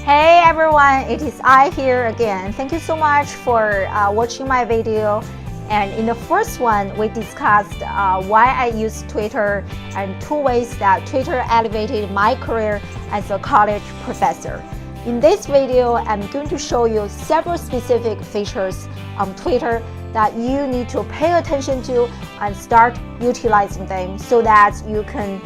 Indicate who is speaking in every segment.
Speaker 1: Hey everyone, it is I here again. Thank you so much for watching my video. And in the first one, we discussed why I use Twitter and 2 ways that Twitter elevated my career as a college professor. In this video, I'm going to show you several specific features on Twitter that you need to pay attention to and start utilizing them so that you can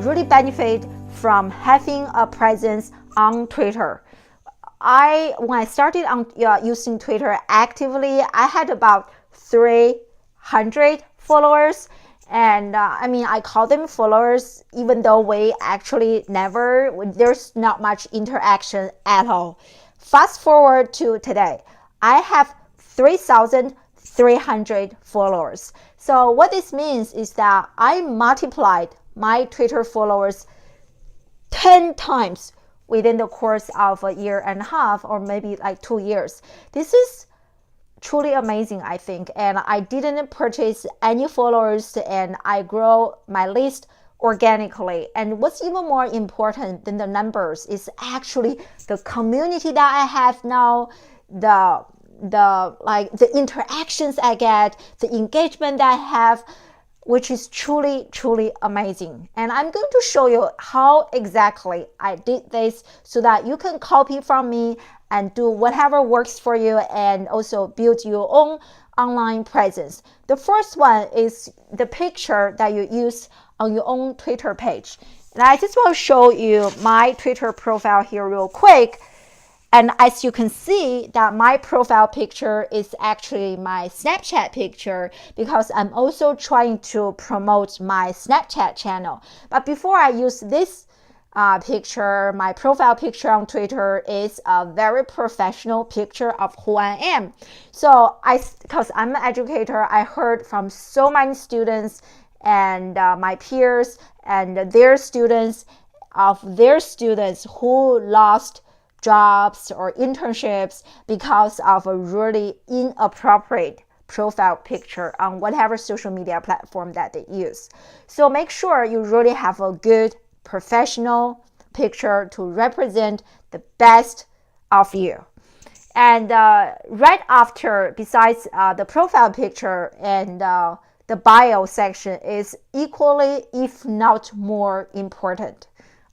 Speaker 1: really benefit from having a presence on Twitter. When I started using Twitter actively, I had about 300 followers, and I call them followers even though we actually there's not much interaction at all. Fast forward to today, I have 3,300 followers. So what this means is that I multiplied my Twitter followers 10 times within the course of a year and a half, or maybe like 2 years. This is truly amazing, I think. And I didn't purchase any followers, and I grow my list organically. And what's even more important than the numbers is actually the community that I have now, the interactions I get, the engagement that I have, which is truly, truly amazing. And I'm going to show you how exactly I did this so that you can copy from me and do whatever works for you and also build your own online presence. The first one is the picture that you use on your own Twitter page. And I just want to show you my Twitter profile here real quick. And as you can see that my profile picture is actually my Snapchat picture because I'm also trying to promote my Snapchat channel. But before I use this picture, my profile picture on Twitter is a very professional picture of who I am. So because I'm an educator, I heard from so many students and my peers and their students who lost jobs or internships because of a really inappropriate profile picture on whatever social media platform that they use. So make sure you really have a good professional picture to represent the best of you. And right after, besides the profile picture and the bio section is equally, if not more important.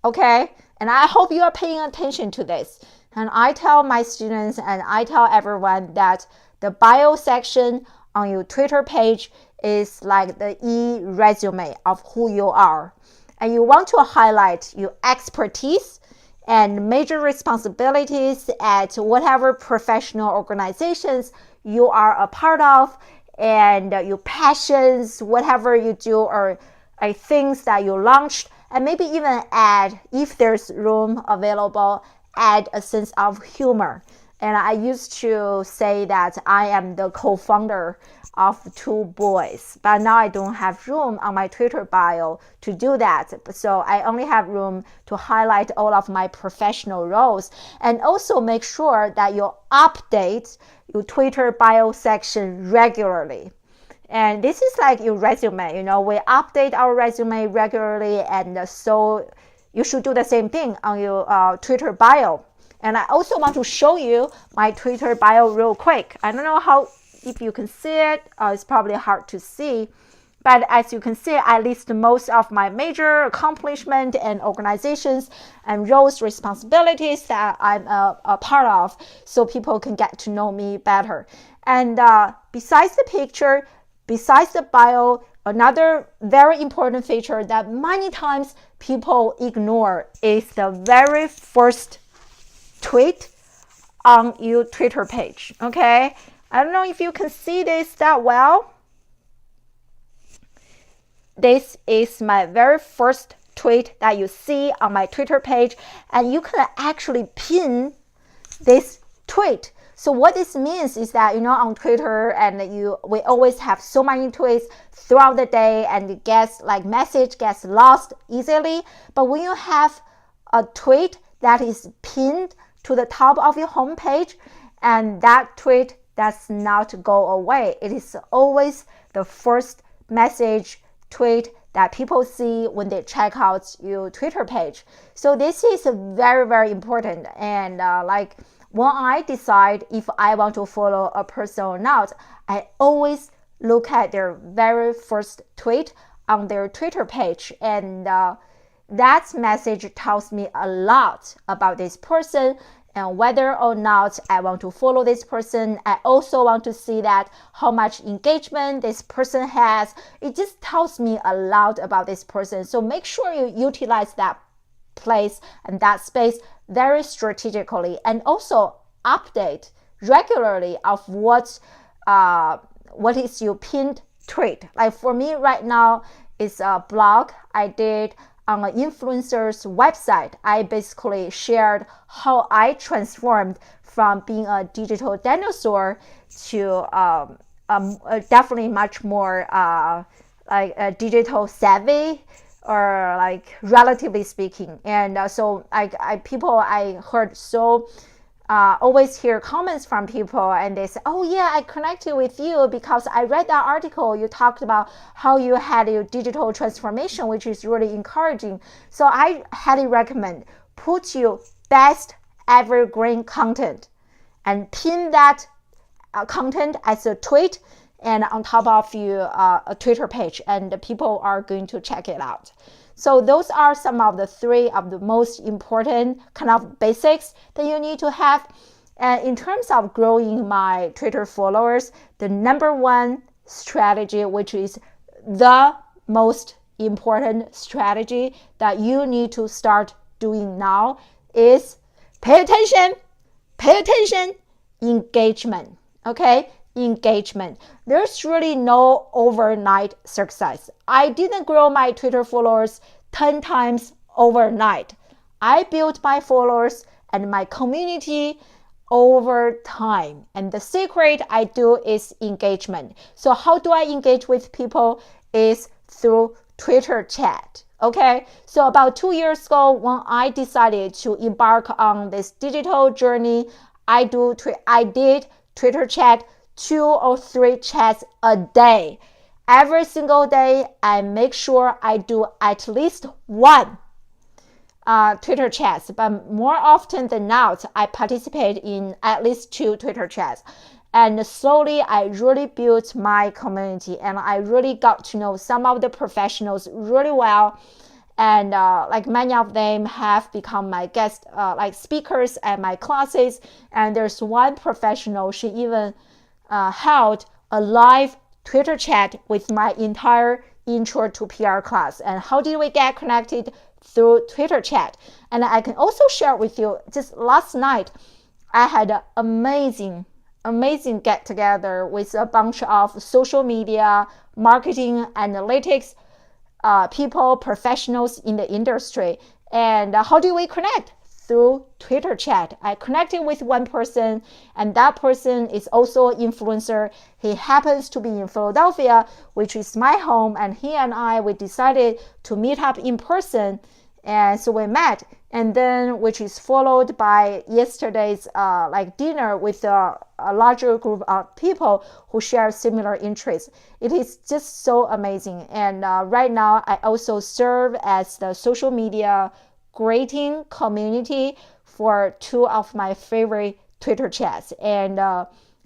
Speaker 1: Okay? And I hope you are paying attention to this. And I tell my students and I tell everyone that the bio section on your Twitter page is like the e-resume of who you are. And you want to highlight your expertise and major responsibilities at whatever professional organizations you are a part of, and your passions, whatever you do, or things that you launched. And maybe even add, if there's room available, add a sense of humor. And I used to say that I am the co-founder of 2 boys, but now I don't have room on my Twitter bio to do that. So I only have room to highlight all of my professional roles, and also make sure that you update your Twitter bio section regularly. And this is like your resume, we update our resume regularly, and so you should do the same thing on your Twitter bio. And I also want to show you my Twitter bio real quick. I don't know if you can see it, it's probably hard to see. But as you can see, I list most of my major accomplishments and organizations and roles, responsibilities that I'm a part of, so people can get to know me better. And besides the picture, besides the bio, another very important feature that many times people ignore is the very first tweet on your Twitter page. Okay? I don't know if you can see this that well. This is my very first tweet that you see on my Twitter page, and you can actually pin this tweet. So what this means is that, on Twitter, and we always have so many tweets throughout the day, and message gets lost easily. But when you have a tweet that is pinned to the top of your homepage, and that tweet does not go away, it is always the first message tweet that people see when they check out your Twitter page. So this is very, very important. And like when I decide if I want to follow a person or not, I always look at their very first tweet on their Twitter page, and that message tells me a lot about this person and whether or not I want to follow this person. I also want to see that how much engagement this person has. It just tells me a lot about this person. So make sure you utilize that place and that space very strategically, and also update regularly of what is your pinned tweet. Like for me right now, it's a blog I did on an influencer's website. I basically shared how I transformed from being a digital dinosaur to definitely much more like a digital savvy, or like relatively speaking. And so I heard so always hear comments from people, and they say, oh yeah, I connected with you because I read that article. You talked about how you had your digital transformation, which is really encouraging. So I highly recommend put your best evergreen content and pin that content as a tweet and on top of your a Twitter page, and people are going to check it out. So those are some of the three of the most important kind of basics that you need to have. And in terms of growing my Twitter followers, the number one strategy, which is the most important strategy that you need to start doing now, is pay attention, engagement. Okay? Engagement. There's really no overnight success. I didn't grow my Twitter followers 10 times overnight. I built my followers and my community over time. And the secret I do is engagement. So how do I engage with people? Is through Twitter chat. Okay, so about 2 years ago, when I decided to embark on this digital journey, I did Twitter chat 2 or 3 chats a day. Every single day, I make sure I do at least one Twitter chats, but more often than not, I participate in at least 2 Twitter chats. And slowly, I really built my community, and I really got to know some of the professionals really well. And like many of them have become my guest like speakers at my classes. And there's one professional, she even held a live Twitter chat with my entire Intro to PR class. And how did we get connected? Through Twitter chat. And I can also share with you, just last night, I had an amazing get together with a bunch of social media, marketing, analytics people, professionals in the industry. And how do we connect? Through Twitter chat. I connected with one person, and that person is also an influencer. He happens to be in Philadelphia, which is my home, and he and we decided to meet up in person. And so we met, and then which is followed by yesterday's like dinner with a larger group of people who share similar interests. It is just so amazing. And right now, I also serve as the social media greeting community for 2 of my favorite Twitter chats, and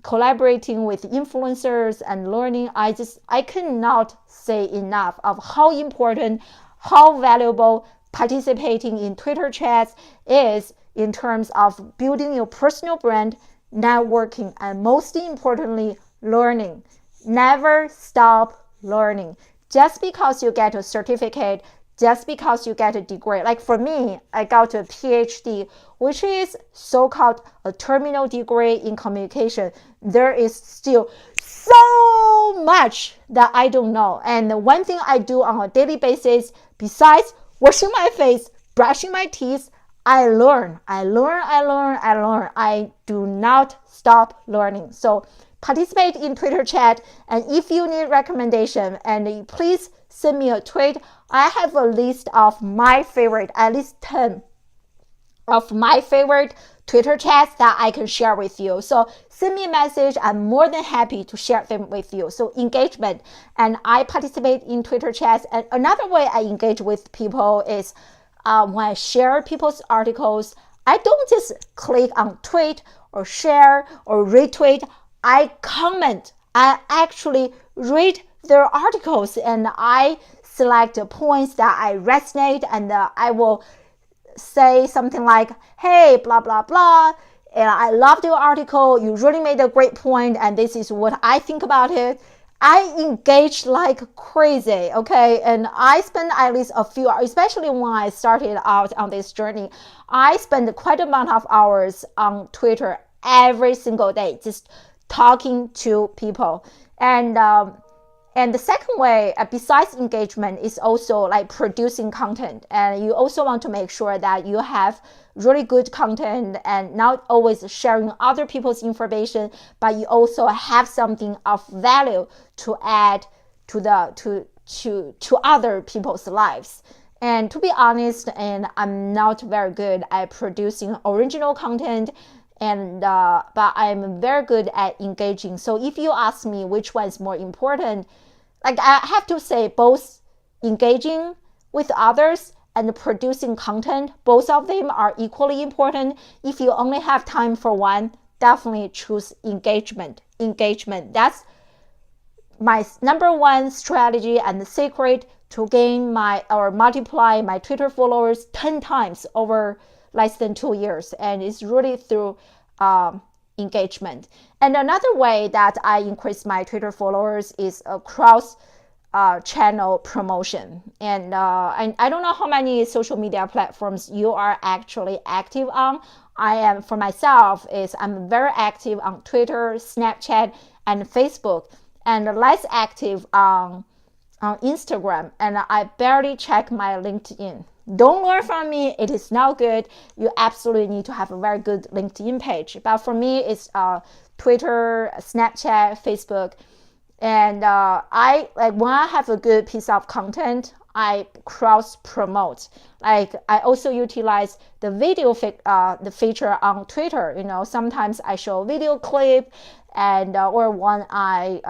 Speaker 1: collaborating with influencers and learning. I cannot say enough of how important, how valuable participating in Twitter chats is in terms of building your personal brand, networking, and most importantly, learning. Never stop learning. Just because you get a certificate, just because you get a degree. Like for me, I got a PhD, which is so-called a terminal degree in communication. There is still so much that I don't know. And the one thing I do on a daily basis, besides washing my face, brushing my teeth, I learn. I do not stop learning. So participate in Twitter chat. And if you need recommendation, and please send me a tweet. I have a list of my favorite, at least 10 of my favorite Twitter chats that I can share with you. So send me a message. I'm more than happy to share them with you. So engagement, and I participate in Twitter chats. And another way I engage with people is when I share people's articles, I don't just click on tweet or share or retweet. I comment. I actually read their articles and I select points that I resonate, and I will say something like, hey, blah, blah, blah, and I loved your article. You really made a great point, and this is what I think about it. I engage like crazy, okay? And I spend at least a few, especially when I started out on this journey, I spend quite a amount of hours on Twitter every single day, just talking to people. And the second way, besides engagement, is also like producing content. And you also want to make sure that you have really good content and not always sharing other people's information, but you also have something of value to add to other people's lives. And to be honest, and I'm not very good at producing original content, but I'm very good at engaging. So if you ask me which one is more important, like I have to say both engaging with others and producing content, both of them are equally important. If you only have time for one, definitely choose engagement. That's my number one strategy and the secret to gain or multiply my Twitter followers 10 times over less than 2 years. And it's really through engagement. And another way that I increase my Twitter followers is across channel promotion. And I don't know how many social media platforms you are actually active on. For myself, I'm very active on Twitter, Snapchat, and Facebook, and less active on Instagram. And I barely check my LinkedIn. Don't learn from me. It is not good. You absolutely need to have a very good LinkedIn page. But for me, it's Twitter, Snapchat, Facebook. And when I have a good piece of content, I cross promote. Like I also utilize the video the feature on Twitter. Sometimes I show video clip, and or when I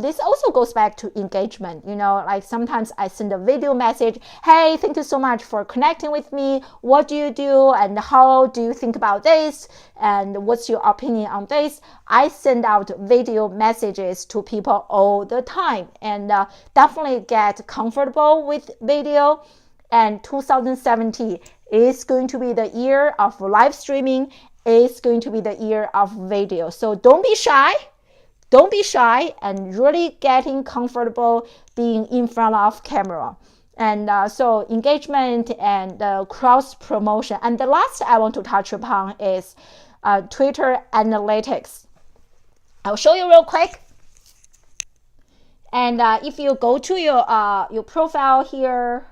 Speaker 1: this also goes back to engagement. Like sometimes I send a video message. Hey, thank you so much for connecting with me. What do you do, and how do you think about this, and what's your opinion on this? I send out video messages to people all the time, and definitely get comfortable with video. And 2017 is going to be the year of live streaming. It's going to be the year of video. So don't be shy. Don't be shy, and really getting comfortable being in front of camera. And so engagement and cross promotion. And the last I want to touch upon is Twitter analytics. I'll show you real quick. And if you go to your profile here,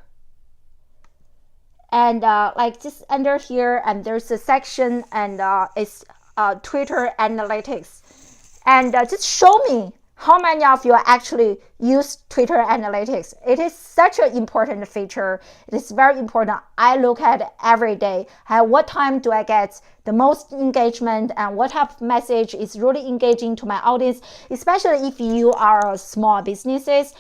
Speaker 1: and like just under here, and there's a section, and it's Twitter analytics. And just show me how many of you actually use Twitter analytics. It is such an important feature. It is very important. I look at it every day. At what time do I get the most engagement, and what type of message is really engaging to my audience, especially if you are a small business,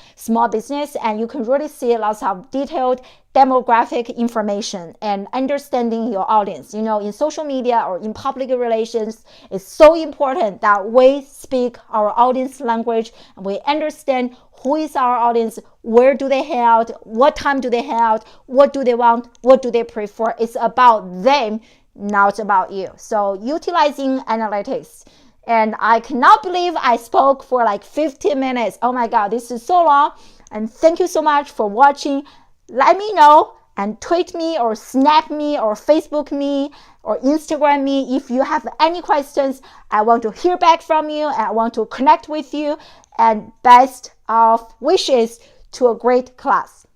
Speaker 1: and you can really see lots of detailed demographic information and understanding your audience. In social media or in public relations, it's so important that we speak our audience language and we understand who is our audience, where do they hang out, what time do they hang out, what do they want, what do they prefer. It's about them, not about you. So utilizing analytics. And I cannot believe I spoke for like 15 minutes. Oh my God, this is so long. And thank you so much for watching. Let me know, and tweet me or snap me or Facebook me or Instagram me if you have any questions. I want to hear back from you, and I want to connect with you, and best of wishes to a great class.